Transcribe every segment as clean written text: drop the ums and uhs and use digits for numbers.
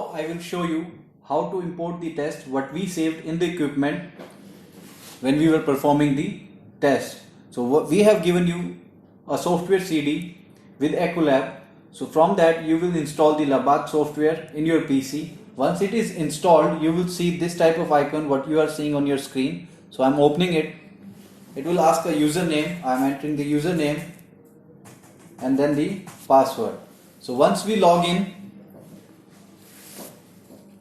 Now I will show you how to import the test what we saved in the equipment when we were performing the test. So we have given you a software CD with Ecolab. So from that you will install the Labak software in your PC. Once it is installed, you will see this type of icon what you are seeing on your screen. So I'm opening it. It will ask a username. I'm entering the username and then the password. So once we log in,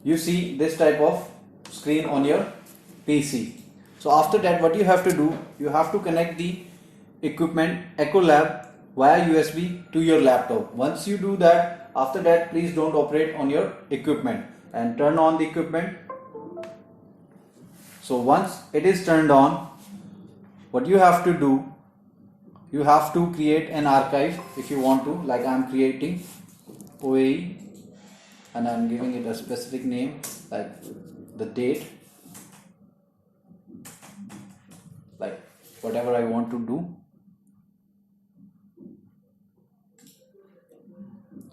you see this type of screen on your PC. So after that, what you have to do, you have to connect the equipment Ecolab via USB to your laptop. Once you do that, after that please don't operate on your equipment and turn on the equipment. So once it is turned on, what you have to do, you have to create an archive if you want to, like I am creating OAE and I am giving it a specific name like the date, like whatever I want to do.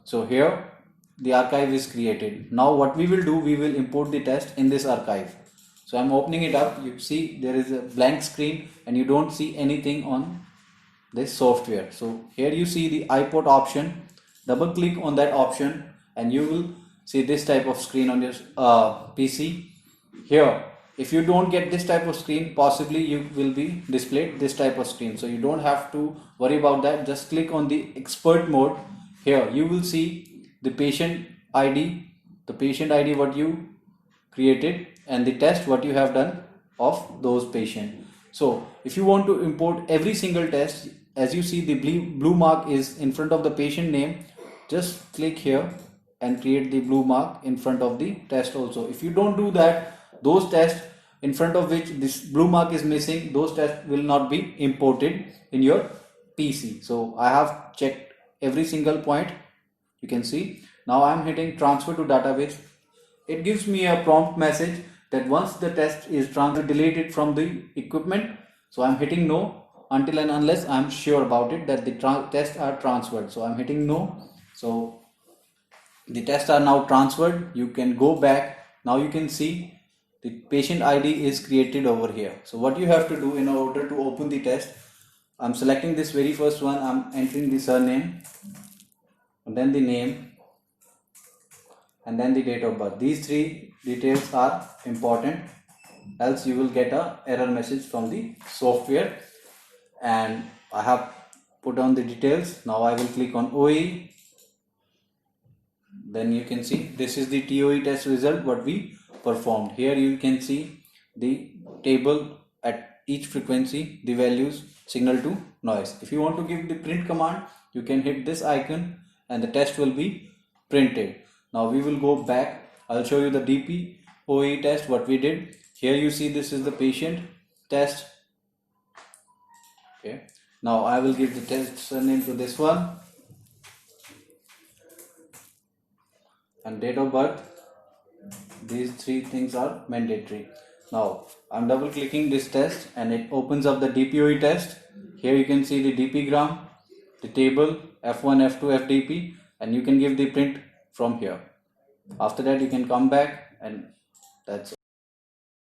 So here the archive is created. Now what we will do, we will import the test in this archive. So I'm opening it up. You see there is a blank screen and you don't see anything on this software. So here you see the iPort option. Double click on that option and you will see this type of screen on your PC. Here, if you don't get this type of screen, possibly you will be displayed this type of screen. So you don't have to worry about that. Just click on the expert mode. Here you will see the patient ID, what you created and the test what you have done of those patients. So if you want to import every single test, as you see the blue mark is in front of the patient name, just click here and create the blue mark in front of the test also. If you don't do that, those tests in front of which this blue mark is missing, those tests will not be imported in your PC. So I have checked every single point. You can see now I am hitting transfer to database. It gives me a prompt message that once the test is transferred, delete it from the equipment. So I'm hitting no until and unless I'm sure about it that the tests are transferred. So I'm hitting no. So the tests are now transferred. You can go back. Now you can see the patient ID is created over here. So what you have to do in order to open the test, I'm selecting this very first one. I'm entering the surname and then the name and then the date of birth. These three details are important, else you will get a error message from the software. And I have put on the details. Now I will click on OE. Then you can see this is the TOE test result what we performed. Here you can see the table at each frequency, the values, signal to noise. If you want to give the print command, you can hit this icon and the test will be printed. Now we will go back. I'll show you the DP OE test what we did. Here you see this is the patient test. Okay. Now I will give the test name to this one and date of birth. These three things are mandatory. Now I'm double clicking this test and it opens up the DPOE test. Here you can see the DP gram, the table F1, F2, FDP, and you can give the print from here. After that you can come back and that's it.